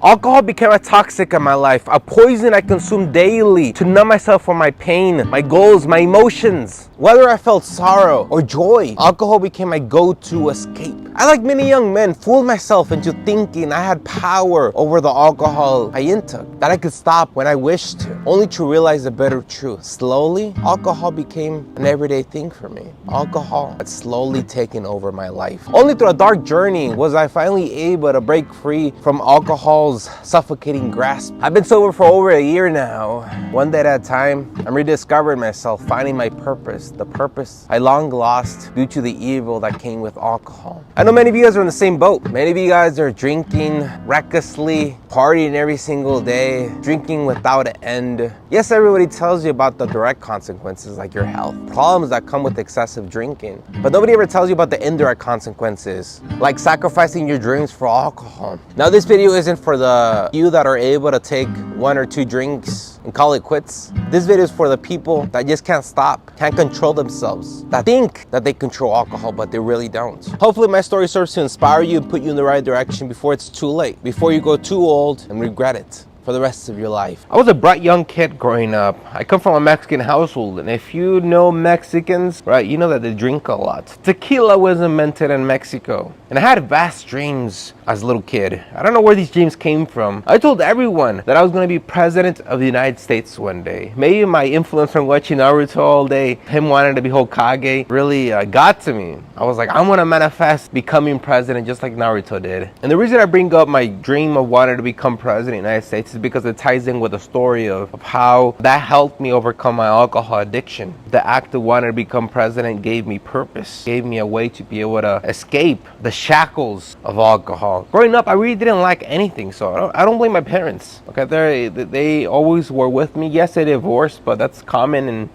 Alcohol became a toxic in my life, a poison I consumed daily to numb myself from my pain, my goals, my emotions. Whether I felt sorrow or joy, alcohol became my go-to escape. I, like many young men, fooled myself into thinking I had power over the alcohol I intook, that I could stop when I wished to, only to realize the bitter truth. Slowly, alcohol became an everyday thing for me. Alcohol had slowly taken over my life. Only through a dark journey was I finally able to break free from alcohol's suffocating grasp. I've been sober for over a year now. One day at a time, I'm rediscovering myself, finding my purpose, the purpose I long lost due to the evil that came with alcohol. I know many of you guys are in the same boat. Many of you guys are drinking recklessly, partying every single day, drinking without an end. Yes, everybody tells you about the direct consequences like your health, problems that come with excessive drinking, but nobody ever tells you about the indirect consequences, like sacrificing your dreams for alcohol. Now, this video isn't for the few that are able to take 1 or 2 drinks and call it quits. This video is for the people that just can't stop, can't control themselves, that think that they control alcohol, but they really don't. Hopefully my story serves to inspire you and put you in the right direction before it's too late, before you go too old and regret it for the rest of your life. I was a bright young kid growing up. I come from a Mexican household, and if you know Mexicans, right, you know that they drink a lot. Tequila was invented in Mexico, and I had vast dreams as a little kid. I don't know where these dreams came from. I told everyone that I was going to be president of the United States one day. Maybe my influence from watching Naruto all day, him wanting to be Hokage, really got to me. I was like, I want to manifest becoming president just like Naruto did. And the reason I bring up my dream of wanting to become president of the United States is because it ties in with the story of how that helped me overcome my alcohol addiction. The act of wanting to become president gave me purpose, gave me a way to be able to escape the shackles of alcohol. Growing up, I really didn't like anything, so I don't blame my parents. Okay, they always were with me. Yes, they divorced, but that's common in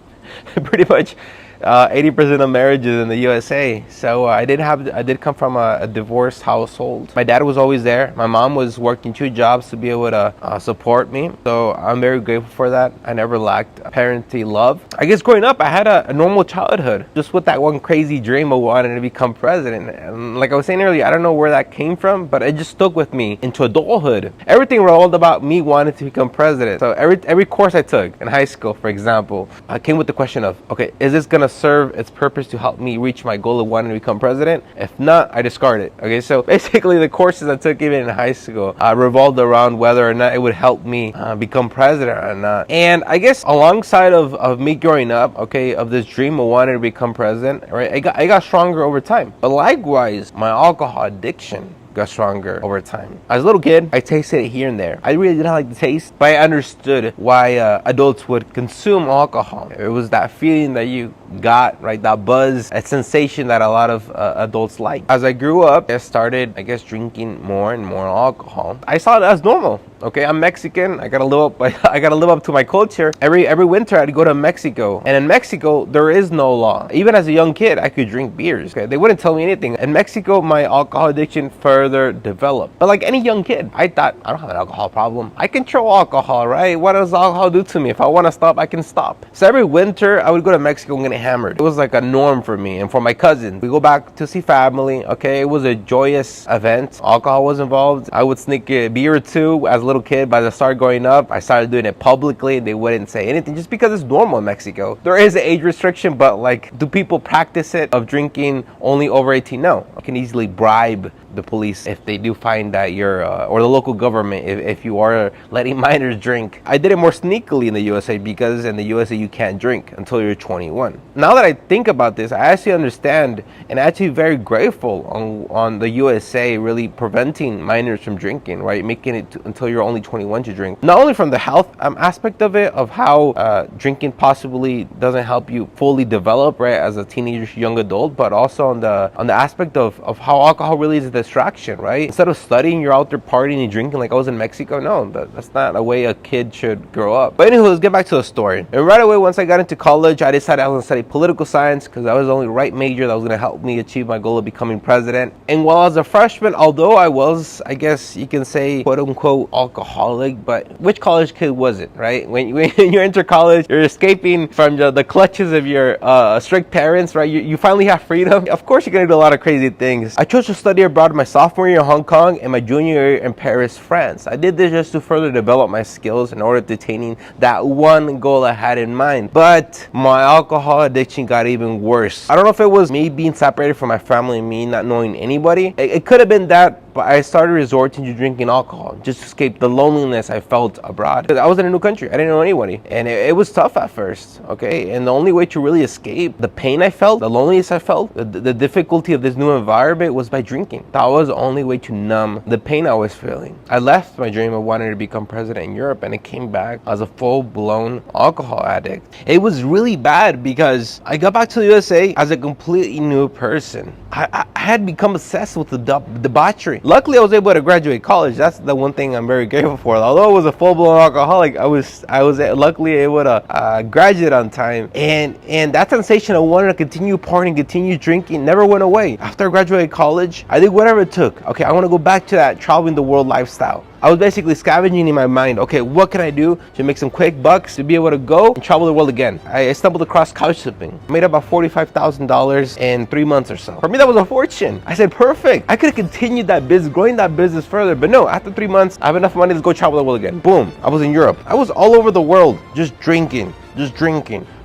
pretty much 80% of marriages in the USA. So I did come from a divorced household. My dad was always there. My mom was working 2 jobs to be able to support me. So I'm very grateful for that. I never lacked parenting love. I guess growing up, I had a normal childhood, just with that one crazy dream of wanting to become president. And like I was saying earlier, I don't know where that came from, but it just stuck with me into adulthood. Everything rolled about me wanting to become president. So every course I took in high school, for example, I came with the question of, okay, is this gonna serve its purpose to help me reach my goal of wanting to become president? If not, I discard it. Okay, so basically the courses I took even in high school revolved around whether or not it would help me become president or not. And I guess alongside of me growing up, okay, of this dream of wanting to become president, right, I got stronger over time. But likewise, my alcohol addiction got stronger over time. As a little kid, I tasted it here and there. I really didn't like the taste, but I understood why adults would consume alcohol. It was that feeling that you got, right? That buzz, that sensation that a lot of adults like. As I grew up, I started, I guess, drinking more and more alcohol. I saw it as normal. Okay, I'm Mexican. I gotta live up to my culture. Every winter, I'd go to Mexico, and in Mexico, there is no law. Even as a young kid, I could drink beers. Okay, they wouldn't tell me anything. In Mexico, my alcohol addiction further developed. But like any young kid, I thought, I don't have an alcohol problem. I control alcohol, right? What does alcohol do to me? If I want to stop, I can stop. So every winter, I would go to Mexico and get hammered. It was like a norm for me and for my cousins. We go back to see family. Okay, it was a joyous event. Alcohol was involved. I would sneak a beer or two as a little kid. By the start growing up, I started doing it publicly. They wouldn't say anything just because it's normal in Mexico. There is an age restriction, but like, do people practice it of drinking only over 18? No. You can easily bribe the police if they do find that you're or the local government if you are letting minors drink. I did it more sneakily in the USA because in the USA you can't drink until you're 21. Now that I think about this, I actually understand and actually very grateful on the USA really preventing minors from drinking, right? Making it until you're only 21 to drink. Not only from the health aspect of it, of how drinking possibly doesn't help you fully develop, right, as a teenager, young adult, but also on the aspect of how alcohol really is a distraction, right? Instead of studying, you're out there partying and drinking like I was in Mexico. No, that's not a way a kid should grow up. But anyway, let's get back to the story. And right away, once I got into college, I decided I was going to study political science because that was the only right major that was going to help me achieve my goal of becoming president. And while I was a freshman, although I was, I guess you can say, quote unquote, alcoholic, but which college kid wasn't, right? When you enter college, you're escaping from the clutches of your strict parents, right? You finally have freedom. Of course, you're going to do a lot of crazy things. I chose to study abroad abroad my sophomore year in Hong Kong and my junior year in Paris, France. I did this just to further develop my skills in order to attaining that one goal I had in mind. But my alcohol addiction got even worse. I don't know if it was me being separated from my family and me not knowing anybody. It could have been that, but I started resorting to drinking alcohol just to escape the loneliness I felt abroad. Because I was in a new country. I didn't know anybody. And it was tough at first, okay? And the only way to really escape the pain I felt, the loneliness I felt, the difficulty of this new environment was by drinking. That was the only way to numb the pain I was feeling. I left my dream of wanting to become president in Europe and I came back as a full-blown alcohol addict. It was really bad because I got back to the USA as a completely new person. I had become obsessed with the debauchery. Luckily, I was able to graduate college. That's the one thing I'm very grateful for. Although I was a full-blown alcoholic, I was luckily able to graduate on time. And that sensation of wanting to continue partying, continue drinking, never went away. After I graduated college, I did whatever it took. Okay, I want to go back to that traveling the world lifestyle. I was basically scavenging in my mind, okay, what can I do to make some quick bucks to be able to go and travel the world again? I stumbled across couchsurfing. I made about $45,000 in 3 months or so. For me, that was a fortune. I said, perfect. I could have continued that business, growing that business further. But no, after 3 months, I have enough money to go travel the world again. Boom. I was in Europe. I was all over the world, just drinking,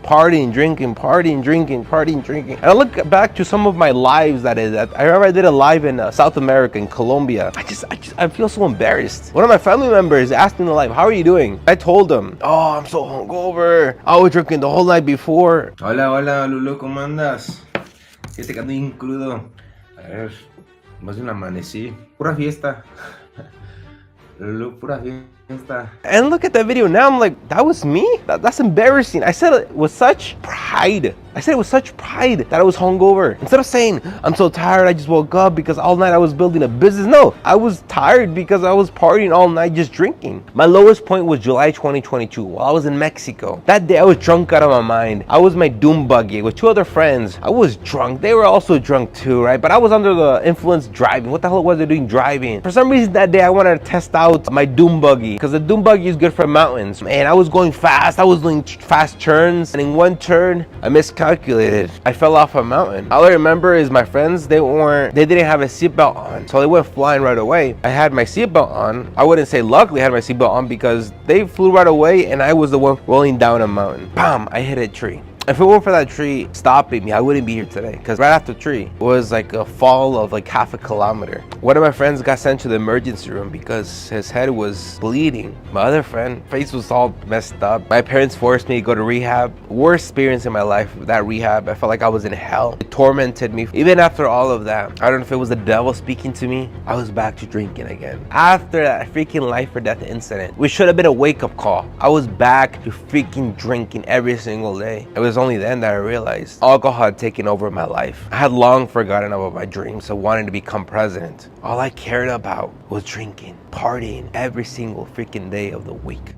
partying, drinking. And I look back to some of my lives that I remember I did a live in South America, in Colombia. I feel so embarrassed. One of my family members asked me in the live, how are you doing? I told them, oh, I'm so hungover. I was drinking the whole night before. Hola, Lulu, ¿cómo andas? Fíjate que ando bien crudo. A ver, más de una amanecí. Pura fiesta. Lulu, pura fiesta. And look at that video now, I'm like, that was me? That's embarrassing. I said it with such pride. That I was hungover. Instead of saying, I'm so tired, I just woke up because all night I was building a business. No, I was tired because I was partying all night just drinking. My lowest point was July 2022 while I was in Mexico. That day I was drunk out of my mind. I was my doom buggy with 2 other friends. I was drunk. They were also drunk too, right? But I was under the influence driving. What the hell was I doing driving? For some reason that day I wanted to test out my doom buggy because the doom buggy is good for mountains. And I was going fast. I was doing fast turns. And in one turn, I miscalculated. I fell off a mountain. All I remember is my friends, they didn't have a seatbelt on. So they went flying right away. I had my seatbelt on. I wouldn't say luckily I had my seatbelt on because they flew right away and I was the one rolling down a mountain. Bam! I hit a tree. If it weren't for that tree stopping me, I wouldn't be here today. Because right after the tree was like a fall of like half a kilometer. One of my friends got sent to the emergency room because his head was bleeding. My other friend, face was all messed up. My parents forced me to go to rehab. Worst experience in my life, that rehab. I felt like I was in hell. It tormented me. Even after all of that, I don't know if it was the devil speaking to me, I was back to drinking again. After that freaking life or death incident, which should have been a wake-up call, I was back to freaking drinking every single day. It was only then that I realized alcohol had taken over my life. I had long forgotten about my dreams of wanting to become president. All I cared about was drinking, partying every single freaking day of the week.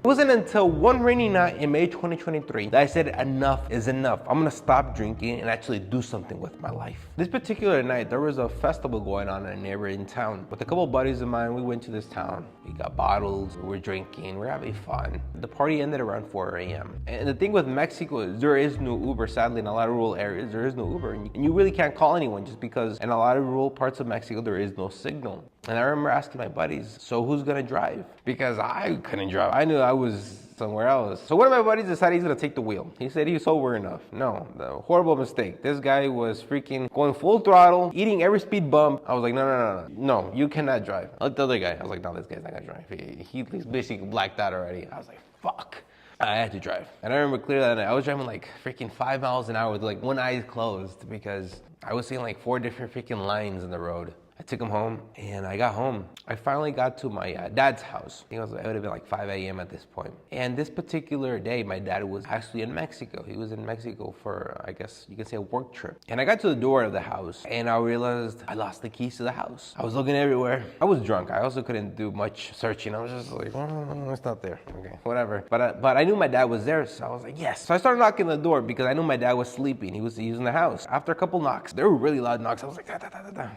It wasn't until one rainy night in May 2023 that I said enough is enough. I'm gonna stop drinking and actually do something with my life. This particular night, there was a festival going on in a neighboring town. With a couple of buddies of mine, we went to this town. We got bottles, we were drinking, we were having fun. The party ended around 4 a.m. And the thing with Mexico is there is no Uber. Sadly, in a lot of rural areas, there is no Uber. And you really can't call anyone just because in a lot of rural parts of Mexico, there is no signal. And I remember asking my buddies, so who's gonna drive? Because I couldn't drive. I knew I was somewhere else. So one of my buddies decided he's gonna take the wheel. He said he was sober enough. No, the horrible mistake. This guy was freaking going full throttle, eating every speed bump. I was like, no, you cannot drive. I looked at the other guy. I was like, no, this guy's not gonna drive. He's basically blacked out already. I was like, fuck. I had to drive. And I remember clearly that night, I was driving like freaking 5 miles an hour with like one eye closed because I was seeing like 4 different freaking lines in the road. I took him home and I got home. I finally got to my dad's house. I think it would have been like 5 a.m. at this point. And this particular day, my dad was actually in Mexico. He was in Mexico for, I guess you could say, a work trip. And I got to the door of the house and I realized I lost the keys to the house. I was looking everywhere. I was drunk. I also couldn't do much searching. I was just like, oh, it's not there. Okay, whatever. But I knew my dad was there, so I was like, yes. So I started knocking on the door because I knew my dad was sleeping. He was in the house. After a couple knocks, they were really loud knocks. I was like,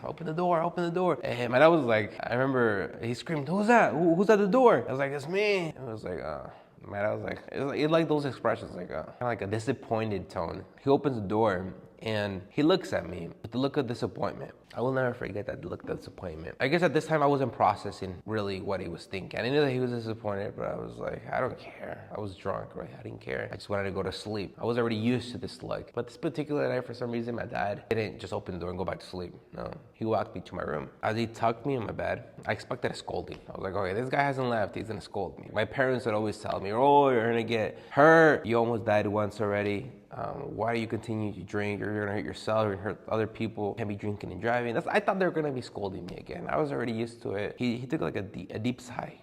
open the door. Open the door. And my dad was like, I remember he screamed, who's that? Who's at the door? I was like, it's me. And I was like, my dad was like, it's like those expressions, like kind of like a disappointed tone. He opens the door and he looks at me with the look of disappointment. I will never forget that look of disappointment. I guess at this time I wasn't processing really what he was thinking. I knew that he was disappointed, but I was like, I don't care. I was drunk, right? I didn't care. I just wanted to go to sleep. I was already used to this look. But this particular night, for some reason, my dad didn't just open the door and go back to sleep. No, he walked me to my room. As he tucked me in my bed, I expected a scolding. I was like, okay, this guy hasn't left. He's gonna scold me. My parents would always tell me, oh, you're gonna get hurt. You almost died once already. Why do you continue to drink? You're gonna hurt yourself, you're gonna hurt other people. Can't be drinking and driving. I thought they were gonna be scolding me again. I was already used to it. He took like a deep sigh.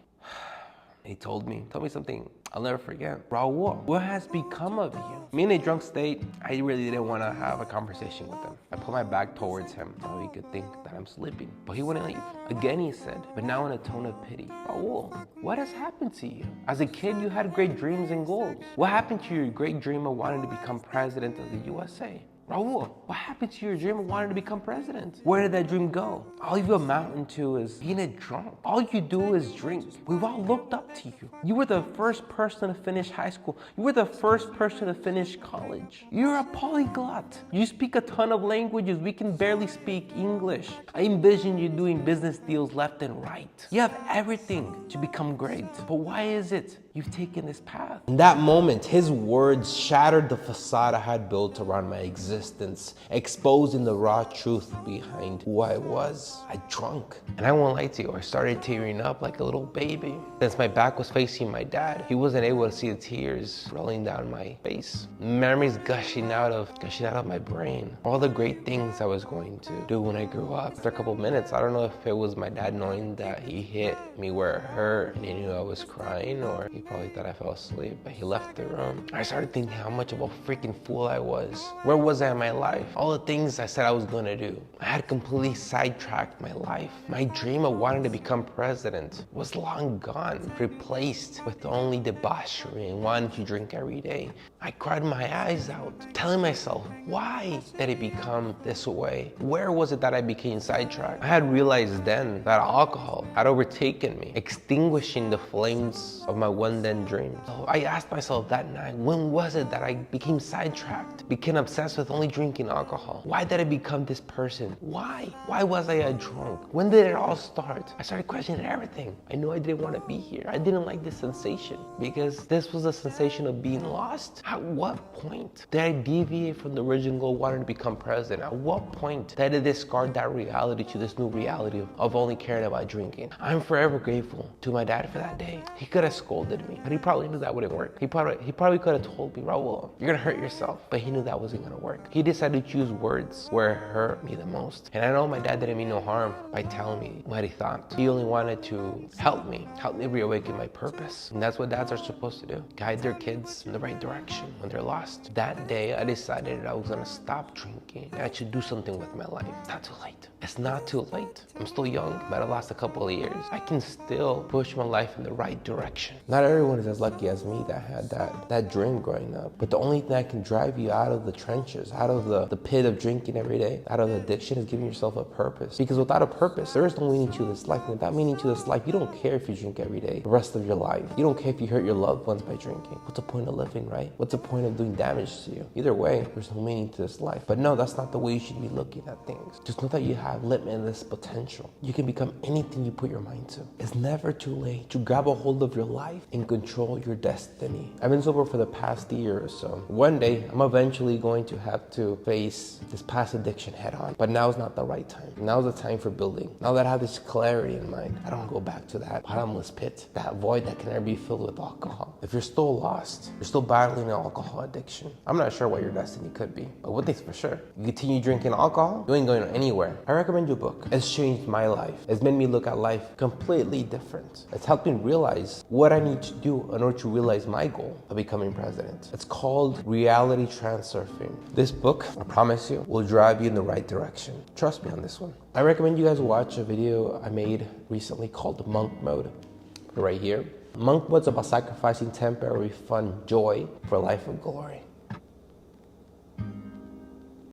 He told me something I'll never forget. Raul, what has become of you? Me in a drunk state, I really didn't want to have a conversation with him. I put my back towards him so he could think that I'm sleeping, but he wouldn't leave. Again, he said, but now in a tone of pity, Raul, what has happened to you? As a kid, you had great dreams and goals. What happened to your great dream of wanting to become president of the USA? Raul, what happened to your dream of wanting to become president? Where did that dream go? All you amount to is being a drunk. All you do is drink. We've all looked up to you. You were the first person to finish high school. You were the first person to finish college. You're a polyglot. You speak a ton of languages. We can barely speak English. I envision you doing business deals left and right. You have everything to become great. But why is it you've taken this path? In that moment, his words shattered the facade I had built around my existence, exposing the raw truth behind who I was. I drunk. And I won't lie to you, I started tearing up like a little baby. Since my back was facing my dad, he wasn't able to see the tears rolling down my face. Memories gushing out of my brain. All the great things I was going to do when I grew up. After a couple minutes, I don't know if it was my dad knowing that he hit me where it hurt and he knew I was crying, or he probably thought I fell asleep, but he left the room. I started thinking how much of a freaking fool I was. Where was I in my life? All the things I said I was gonna do. I had completely sidetracked my life. My dream of wanting to become president was long gone, replaced with only debauchery and wanting to drink every day. I cried my eyes out, telling myself, why did it become this way? Where was it that I became sidetracked? I had realized then that alcohol had overtaken me, extinguishing the flames of my one then dreams. So I asked myself that night, when was it that I became sidetracked, became obsessed with only drinking alcohol? Why did I become this person? Why? Why was I a drunk? When did it all start? I started questioning everything. I knew I didn't want to be here. I didn't like this sensation because this was a sensation of being lost. At what point did I deviate from the original goal, wanting to become president? At what point did I discard that reality to this new reality of only caring about drinking? I'm forever grateful to my dad for that day. He could have scolded me, but he probably knew that wouldn't work. He probably could have told me, Raul, you're gonna hurt yourself, but he knew that wasn't gonna work. He decided to choose words where it hurt me the most. And I know my dad didn't mean no harm by telling me what he thought. He only wanted to help me reawaken my purpose. And that's what dads are supposed to do. Guide their kids in the right direction when they're lost. That day, I decided I was gonna stop drinking and I should do something with my life. It's not too late. It's not too late. I'm still young, but I lost a couple of years. I can still push my life in the right direction. Not everyone is as lucky as me that had that dream growing up. But the only thing that can drive you out of the trenches, out of the pit of drinking every day, out of addiction, is giving yourself a purpose. Because without a purpose, there is no meaning to this life. And without meaning to this life, you don't care if you drink every day the rest of your life. You don't care if you hurt your loved ones by drinking. What's the point of living, right? What's the point of doing damage to you? Either way, there's no meaning to this life. But no, that's not the way you should be looking at things. Just know that you have limitless potential. You can become anything you put your mind to. It's never too late to grab a hold of your life and control your destiny. I've been sober for the past year or so. One day, I'm eventually going to have to face this past addiction head on. But now's not the right time. Now's the time for building. Now that I have this clarity in mind, I don't go back to that bottomless pit, that void that can never be filled with alcohol. If you're still lost, you're still battling an alcohol addiction, I'm not sure what your destiny could be. But one thing's for sure, you continue drinking alcohol, you ain't going anywhere. I recommend your book. It's changed my life. It's made me look at life completely different. It's helped me realize what I need to do in order to realize my goal of becoming president. It's called Reality Transurfing. This book, I promise you, will drive you in the right direction. Trust me on this one. I recommend you guys watch a video I made recently called Monk Mode. Right here. Monk Mode's about sacrificing temporary fun, joy for a life of glory.